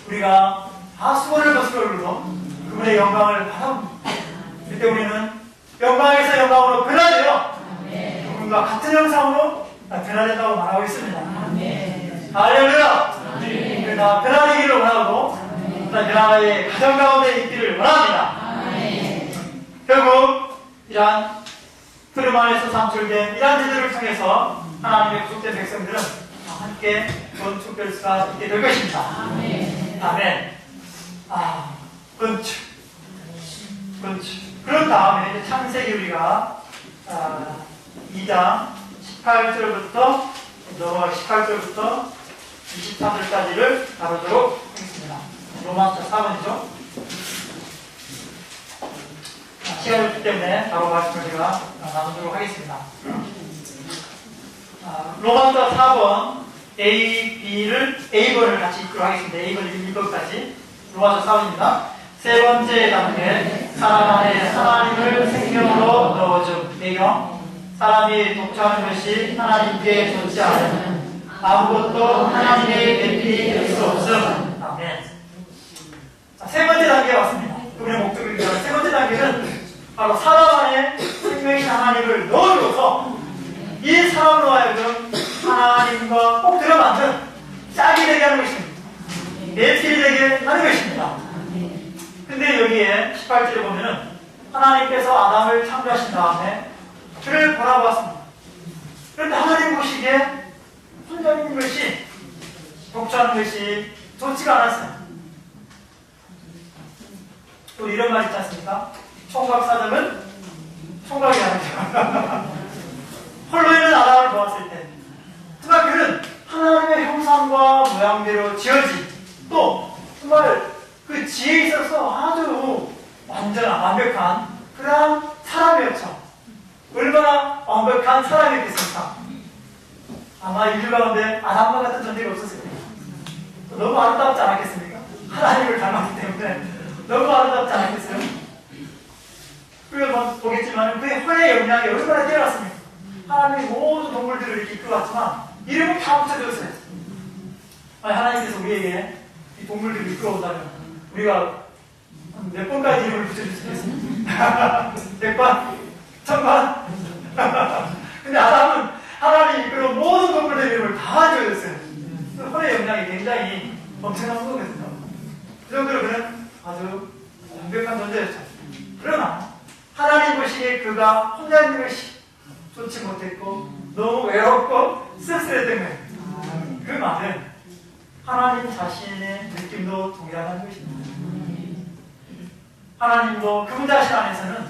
Speaker 1: 우리가 다 수고를 거스르고 그분의 영광을 받아봅니다. 그때 우리는 영광에서 영광으로 변화되어 그분과 같은 형상으로 변화된다고 말하고 있습니다. 할렐루야! 우리가 변화되기를 원하고 변화의 가정 가운데 있기를 원합니다. 결국 이러한 흐름 안에서 창출된 이러한 제도를 통해서 하나님의 구속된 백성들은 함께 건축될 수가 있게 될 것입니다. 아멘. 건축. 그런 다음에 창세기 우리가 2장 18절부터 넘어가 18절부터 23절까지를 다루도록 하겠습니다. 로마서 4번이죠. 시간이 없기 때문에 바로 말씀을 제가 나누도록 하겠습니다. 로마서 4번 A번을 같이 읽도록 하겠습니다. A번 1번까지 로마서 4번입니다. 세 번째 단계, 사람 안에 하나님을 생명으로 넣어줌. 배경, 사람이 독차하는 것이 하나님께 좋지 않은 아무것도 하나님의 대필이 될 수 없음. 아멘. 세 번째 단계가 왔습니다. 우리의 목적을 위한 세 번째 단계는 바로 사람 안에 생명이신 하나님을 넣어줘서 이 사람으로 하여금 하나님과 꼭 들어맞는 배필이 되게 하는 것입니다. 근데 여기에 18절에 보면은 하나님께서 아담을 창조하신 다음에 그를 바라보았습니다. 그런데 하나님 보시기에 혼자 있는 것이, 독주하는 것이 좋지가 않았어요. 또 이런 말 있지 않습니까? 총각사정은 총각이 아니죠. 홀로 있는 아담을 보았을 때 정말 그는 하나님의 형상과 모양대로 지어진, 또 정말 그 지혜에 있어서 아주 완전한 완벽한 그러한 사람이었죠. 얼마나 완벽한 사람이었겠습니까? 아마 인류 가운데 아담과 같은 존재가 없었을 거예요. 너무 아름답지 않았겠습니까? 하나님을 닮았기 때문에 너무 아름답지 않았겠어요? 우리가 보겠지만 그의 혼의 영향이 얼마나 뛰어났습니까? 하나님이 모든 동물들을 이렇게 이끌어왔지만 이름은 다 붙여줬어요. 하나님께서 우리에게 이 동물들을 이끌어온다면 우리가 몇 번까지 이름을 붙여줄 수 있겠습니까? 100번? 1000번? 근데 아담은 하나님이 이끌어온 모든 동물들의 이름을 다 지어줬어요. 혼의 영향이 굉장히 엄청난 거거든요. 그 정도로 그는 아주 완벽한 존재였죠. 그러나 하나님 보시기에 그가 혼자 있는 것이 좋지 못했고 너무 외롭고 쓸쓸했던 거예요. 그 말은 하나님 자신의 느낌도 동일하다는 것입니다. 하나님도 그분 자신 안에서는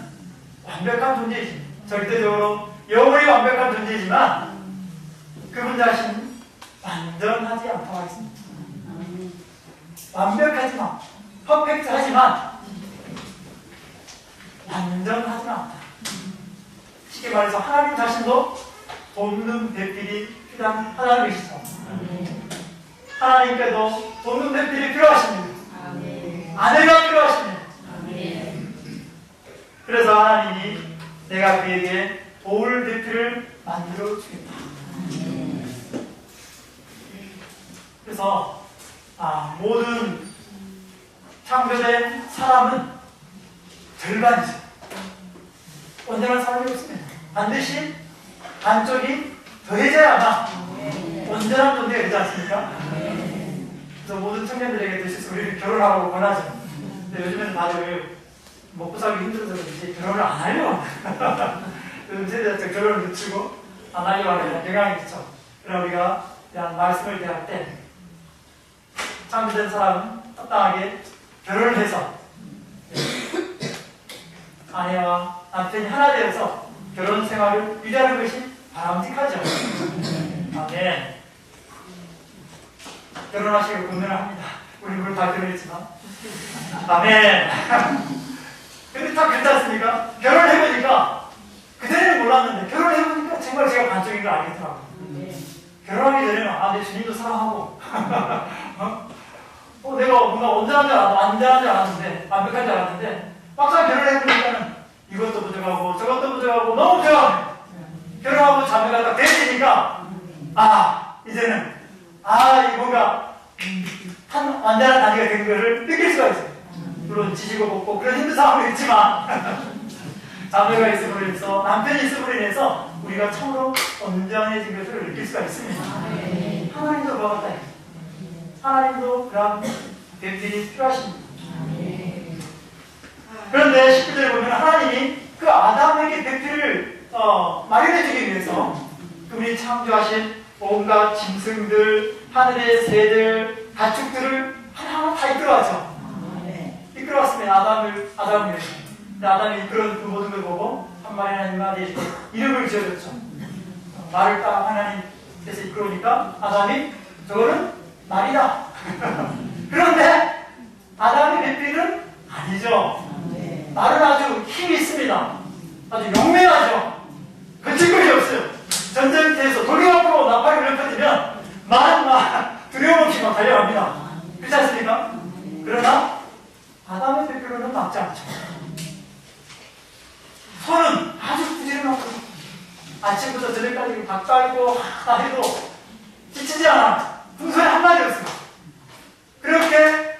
Speaker 1: 완벽한 존재이십니다. 절대적으로 영원히 완벽한 존재이지만 그분 자신은 완전하지 않다고 하겠습니다. 완벽하지만, 퍼펙트하지만 완전하지는 않다. 쉽게 말해서 하나님 자신도 돕는 배필이 필요한 하나님이시죠. 하나님께도 돕는 배필이 필요하십니다. 아내가 필요하십니다. 그래서 하나님이 내가 그에게 도울 배필을 만들어 주겠다. 그래서 모든 창조된 사람은 절반이죠. 온전한 사람이 없습니다. 반드시 한쪽이 더해져야만 온전한 존재가 되지 않습니까? 그래서 모든 청년들에게 드셔서 우리를 결혼하라고 권하죠. 근데 요즘에는 다들 먹고 살기 힘들어서 이제 결혼을 안 하려고 합니다. 요즘 세대 결혼을 늦추고 안 하려고 하는 경향이 있죠. 그러나 우리가 그냥 말씀을 대할 때 창조된 사람은 합당하게 결혼을 해서 아내와 남편이 하나 되어서 결혼 생활을 유지하는 것이 바람직하죠. 아멘. 결혼하시고 공연을 합니다. 우리 물론 다 결혼했지만. 아멘. 근데 다 그렇지 않습니까? 결혼해보니까 그전에는 몰랐는데 결혼해보니까 정말 제가 반쪽인 걸 알겠더라고요. 결혼하기 전에는 내 주님도 사랑하고 내가 뭔가 온전한 줄 알았는데 완벽한 줄 알았는데 막상 결혼해보니까는 이것도 부족하고 저것도 부족하고 너무 좋아하네. 결혼하고 자매가 딱 됐으니까 이제는 이 뭔가 한 완전한 단위가 된 것을 느낄 수가 있어요. 물론 지지고 볶고 그런 힘든 상황도 있지만 자매가 있음으로 인해서 남편이 있음으로 인해서 우리가 참으로 온전해진 것을 느낄 수가 있습니다. 하나님도 그와 같다. 하나님도 그런 배필이 필요하십니다. 그런데 19절에 보면 하나님이 그 아담에게 배필을 마련해주기 위해서 그분이 창조하신 온갖 짐승들, 하늘의 새들, 가축들을 하나하나 다 이끌어왔죠. 이끌어왔으면 아담을 위해서. 아담이 이끌어온 그 모든 걸 보고 한 마리 하나님한테 이름을 지어줬죠. 말을 딱 하나님께서 이끌어오니까 아담이 저거는 말이다. 그런데 아담의 배필은 아니죠. 말은 아주 힘이 있습니다. 아주 용맹하죠. 거칠 것이 없어요. 전쟁터에서 돌격 앞으로 나팔이 울려펴지면 말은 두려움 없이 달려갑니다. 그렇지 않습니까? 그러나 아담의 배필로는 맞지 않죠. 손은 아주 부지런하고 아침부터 저녁까지 닭갈고 다 해도 지치지 않아. 풍소에 한마디 없습니다. 그렇게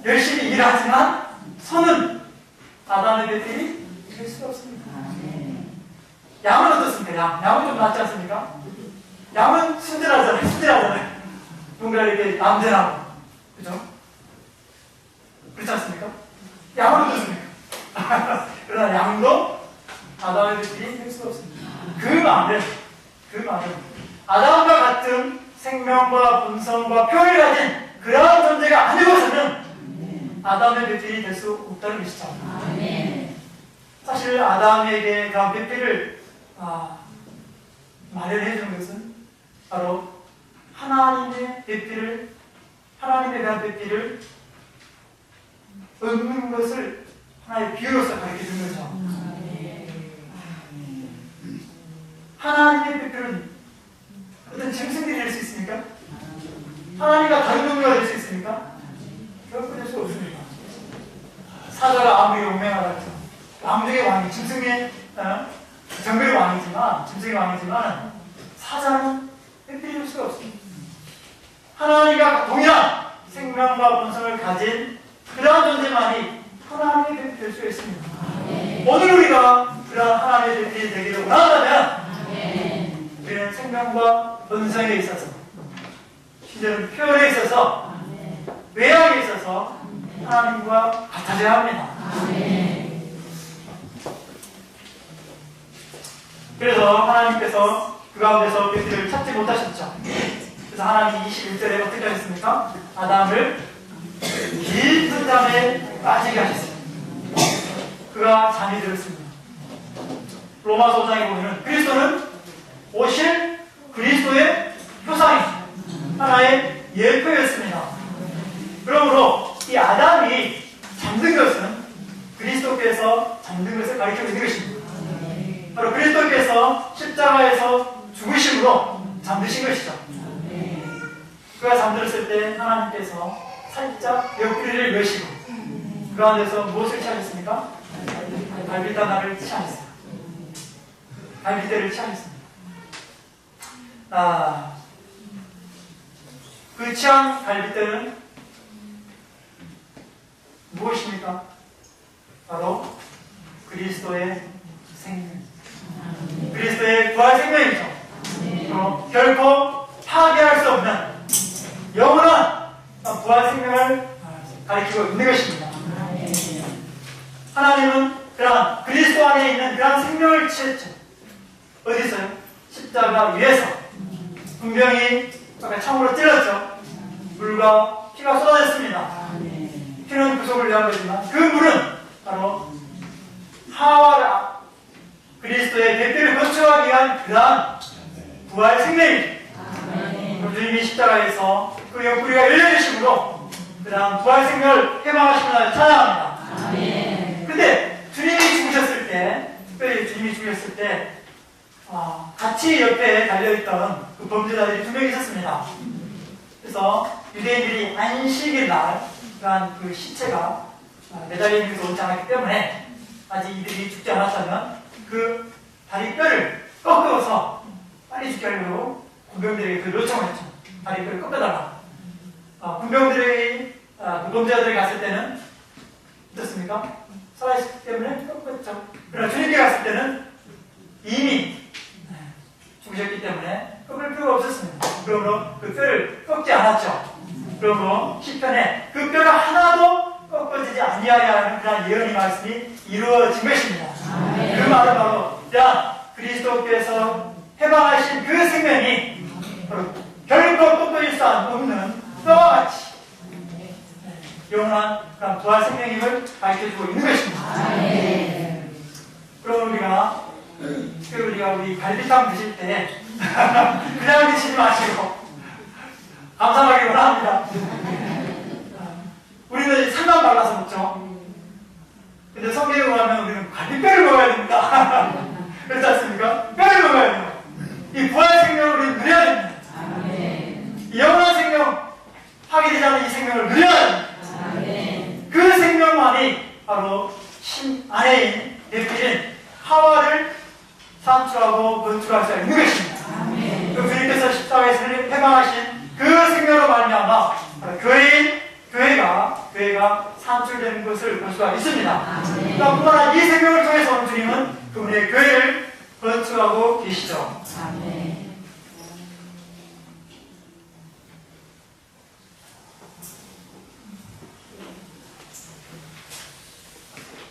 Speaker 1: 열심히 일하지만 손은 아담의 배필이 될 수가 없습니다. 양은 어떻습니까? 양은 좀 낫지 않습니까? 양은 순진하잖아요. 동그랗게 이렇게 남전하고. 그죠? 아담의 배필이 될 수 없다는 것이죠.
Speaker 2: 아멘.
Speaker 1: 사실 아담에게 그런 배필을 마련해 주는 것은 바로 하나님의 대한 배필을 얻는 것을 하나의 비유로서 가르쳐 준 거죠. 하나님의 배필은 어떤 짐승들이 될 수 있습니까? 하나님과 다른 종류가 될 수 있습니까? 결코 될 수 없습니다. 사자가 아무리 용맹하다 해서 왕중의 왕이, 짐승의 정글의 왕이지만, 짐승의 왕이지만 사자는 배필이 될 수가 없습니다. 하나님과 동일한 생명과 본성을 가진 그러한 존재만이 하나님의 배필이 될 수 있습니다. 오늘 우리가 그러한 하나님의 배필이 되기를 원한다면 우리는 생명과 본성에 있어서, 심지어는 표현에 있어서, 외양에 있어서 하나님과 같아져야 합니다. 그래서 하나님께서 그 가운데서 배필을 찾지 못하셨죠. 그래서 하나님이 21절에 어떻게 하셨습니까? 아담을 깊은 잠에 빠지게 하셨습니다. 그가 잠이 들었습니다. 로마서 5장에 보면 그리스도는 오실 그리스도의 표상이 하나의 예표였습니다. 그러므로 이 아담이 잠든 것은 그리스도께서 잠든 것을 가리키고 있는 것입니다. 바로 그리스도께서 십자가에서 죽으심으로 잠드신 것이죠. 그가 잠들었을 때 하나님께서 살짝 옆구리를 여시고 그 가운데서 무엇을 취하셨습니까? 갈빗단화를 취하셨습니다. 갈빗대를 취하셨습니다. 그 취한 갈빗대는 무엇입니까? 바로 그리스도의 생명, 그리스도의 부활 생명이죠. 결코 파괴할 수 없는 영원한 부활 생명을 가리키고 있는 것입니다. 하나님은 그러한 그리스도 안에 있는 그러한 생명을 취했죠. 어디서요? 십자가 위에서 분명히 창으로 찔렀죠. 물과 피가 쏟아졌습니다. 피는 구속을 위한 거지만 그 물은 바로 하와가 그리스도의 대표를 건축하기 위한 그러한 부활 생명입니다. 주님이 십자가에서 그 옆구리가 열려주심으로 그러한 부활 생명을 해방하시면서 찬양합니다. 근데 주님이 죽으셨을 때, 특별히 주님이 죽으셨을 때 같이 옆에 달려있던 그 범죄자들이 2명 있었습니다. 그래서 유대인들이 안식일 날 그러한 그 시체가 매달리는 것을 원치 않았기 때문에 아직 이들이 죽지 않았다면 그 다리뼈를 꺾어서 빨리 죽게 하려고 군병들에게 그 요청을 했죠. 다리뼈를 꺾어달라. 군병들이 그 범죄자들이 갔을 때는 어떻습니까? 살아있기 때문에 꺾었죠. 그러나 주님께 갔을 때는 이미 죽으셨기 때문에 꺾을 필요가 없었습니다. 그러므로 그 뼈를 꺾지 않았죠. 그러므로 시편에 그 뼈가 하나도 꺾어지지 아니하게 하는 그런 예언의 말씀이 이루어진 것입니다. 그 말은 바로 그리스도께서 해방하신 그 생명이 바로 결코 꺾어질 수 없는 뼈와 같이 영원한 그런 부활 생명임을 밝혀주고 있는 것입니다. 그럼 우리가 우리 갈비탕 드실 때 그냥 드시지 마시고 감사하기 원합니다. 우리는 살만 발라서 먹죠. 근데 성경에 보면 우리는 갈비뼈를 먹어야 됩니다. 그렇지 않습니까? 뼈를 먹어야 돼요. 이 부활 생명을 우리는 누려야 됩니다. 이 영원한 생명, 파괴되지 않는 이 생명을 누려야 됩니다. 그 생명만이 바로 신 안에 대표인 하와를 산출하고 건축할 수 있는 것입니다. 그 주님께서 십자가에서 해방하신 그 생명으로 말미암아 교회가 산출되는 것을 볼 수가 있습니다. 그러니까 뿐만 아니라 이 생명을 통해서 오늘 주님은 그분의 교회를 건축하고 계시죠.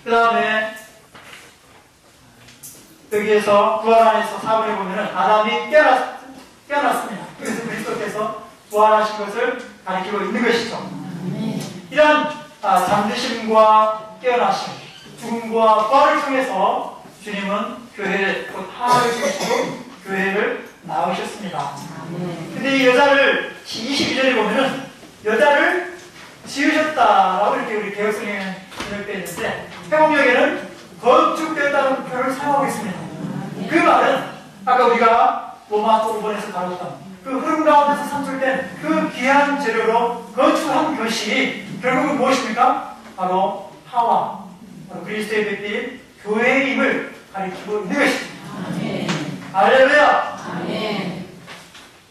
Speaker 1: 그 다음에 여기에서 부활 안에서 4번에 보면은 아담이 깨어났습니다. 그래서 그리스도께서 부활하신 것을 가리키고 있는 것이죠. 이런 잠드심과 깨어나심, 죽음과 부활을 통해서 주님은 교회를 곧 하나를 주시고 교회를 낳으셨습니다. 근데 이 여자를 22절에 보면은 여자를 지으셨다라고 이렇게 우리 개혁성경에 기록되어 있는데 회복력에는 건축되었다는 표현을 사용하고 있습니다. 그 말은 아까 우리가 로마 5번에서 다뤘던 그 흐름 가운데서 산출된 그 귀한 재료로 건축한 것이 결국은 무엇입니까? 바로 하와, 바로 그리스도의 배필 교회의 힘을 가리키고 있는 것입니다. 할렐루야!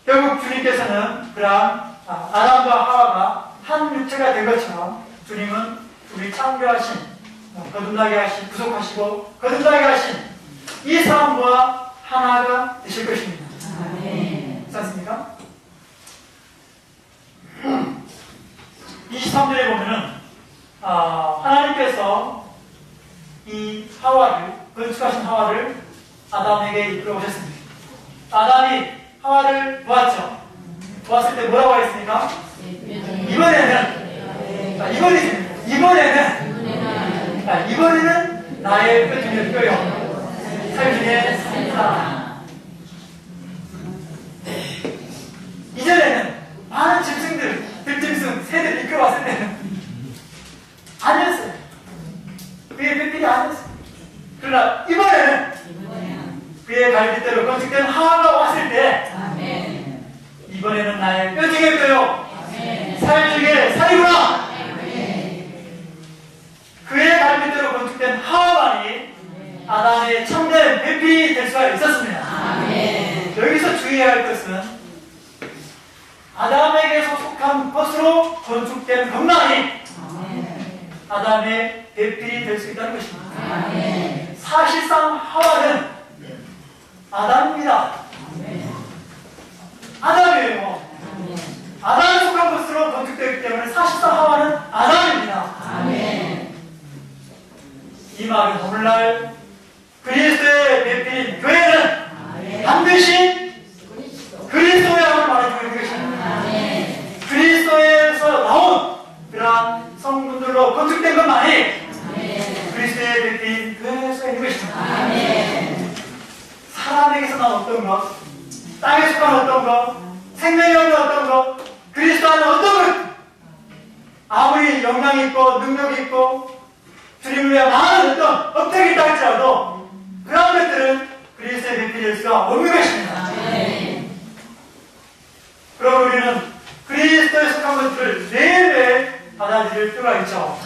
Speaker 1: 결국 주님께서는 그러한 아담과 하와가 한 육체가 된 것처럼 주님은 우리 창조하신, 거듭나게 하신, 구속하시고 거듭나게 하신 이 사람과 하나가 되실 것입니다. 그렇지 않습니까? 23절에 보면은 하나님께서 이 하와를, 건축하신 하와를 아담에게 이끌어 오셨습니다. 아담이 하와를 보았죠. 보았을 때 뭐라고 했습니까? 이번에는 나의 뼈 중에 뼈요, 살 중에 살이다. 이전에는 많은 짐승들, 들짐승, 새들 이끌어왔을 때는 아니었어요. 그의 뼈필이 아니었어요. 그러나 이번에는 그의 갈빗대로 건축된 하와가 왔을 때 이번에는 나의 뼈 중에 뼈요, 살 중에 살이구나. 그의 갈빗대로 건축된 하와만이 아담의 참된 배필이 될 수가 있었습니다. 여기서 주의해야 할 것은 아담에게서 속한 것으로 건축된 것만이 아담의 배필이 될 수 있다는 것입니다. 사실상 하와는 아담입니다. 아담이에요. 아담에 속한 것으로 건축되기 때문에 사실상 하와는 아담입니다. 이 말은 오늘날 그리스도의 배필인 교회는 반드시 그리스도야만 말해주고 있는 것입니다. 그리스도에서 나온 그러한 성분들로 건축된 것만이 그리스도의 배필인 교회에서 있는 것입니다. 사람에게서 난 어떤 것, 땅에 속한 어떤 것, 생명이 없는 어떤 것, 그리스도 안에 어떤 것, 아무리 영향이 있고 능력이 있고 주님을 위한 많은 어떤 업적이 있다 할지라도 그런 것들은 그리스도의 배필이 될 수가 없는 것입니다. 그럼 우리는 그리스도에 속한 것들을 매일매일 받아들일 필요가 있죠.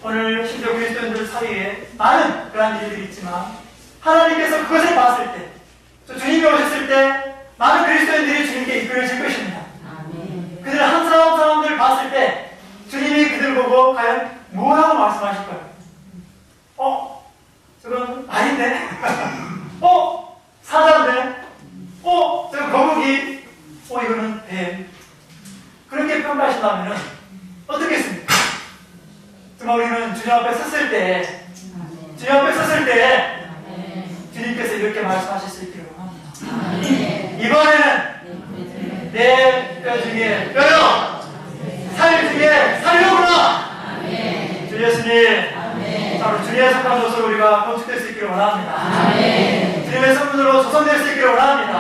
Speaker 1: 오늘 심지어 그리스도인들 사이에 많은 그런 일들이 있지만 하나님께서 그것을 봤을 때, 또 주님이 오셨을 때 많은 그리스도인들이 주님께 이끌어질 것입니다. 그들 한 사람 한 사람들 봤을 때 주님이 그들 보고 과연 뭐라고 말씀하실까요? 저건 아닌데? 사자인데? 저건 거북이? 이거는 뱀. 그렇게 평가하신다면 어떻겠습니까? 정말 우리는 주님 앞에 섰을 때 주님께서 이렇게 말씀하실 수 있기를 원합니다. 이번에는 내 뼈 중에 뼈요, 살 중에 살이로구나. 주 예수님, 바로 주님의 속한 것으로 우리가 건축될 수 있기를 원합니다. 주님의 성분으로 조성될 수 있기를 원합니다.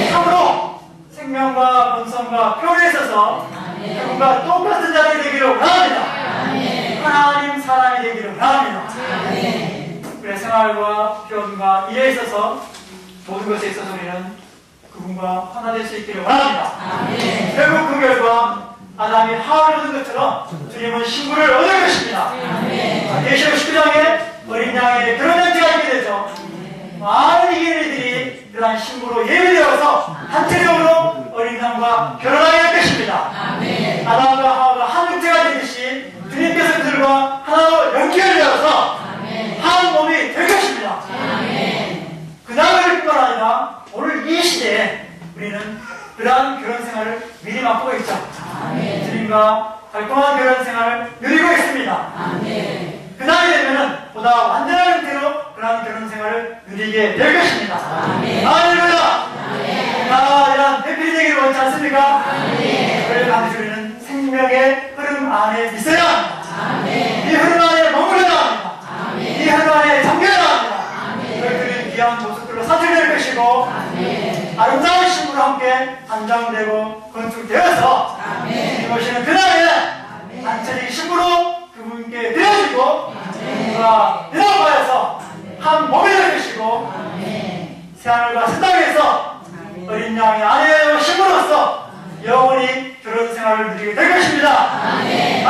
Speaker 1: 참으로 생명과 본성과 표현에 있어서 그분과 똑같은 자들이 되기를 원합니다. 하나님 사람이 되기를 원합니다. 우리의 생활과 표현과 일에 있어서 모든 것에 있어서 우리는 그분과 하나 될 수 있기를 원합니다. 결국 그 결과 아담이 하와를 얻은 것처럼 주님은 신부를 얻을 것입니다. 계시록 19장에 어린 양의 결혼잔치가 있게 되죠. 많은 이민들이 그러한 신부로 예비되어서 한체적으로 어린 양과 결혼하게 될 것입니다. 아담과 하와가 한 육체가 되듯이 주님께서 그들과 하나로 연결되어서 한 몸이 될 것입니다. 그날을 뿐만 아니라 오늘 이 시대에 우리는 그러한 결혼 생활을 미리 맛보고 있죠. 주님과 달콤한 결혼 생활을 누리고 있습니다. 그날이 되면은 보다 완전한 형태로 그러한 결혼 생활을 누리게 될 것입니다. 할렐루야! 이런 배필이 되기를 원치 않습니까? 그를 반드시 우리는 생명의 흐름 흐름 안에 있어야 합니다. 이 흐름 안에 머물러야 합니다. 이 흐름 안에 잠겨야 합니다. 너희들이 귀한 모습들로 사실될 것이고 아름다운 신부로 함께 안장되고 건축되어서 이것이는 그날에 단체적인 신부로 그분께 드려지고 그가 대답하여서 한 몸이 될 것이고 새하늘과 새 땅에서 어린 양의 아내와 신부로서 영원히 결혼 생활을 누리게 될 것입니다. 아멘.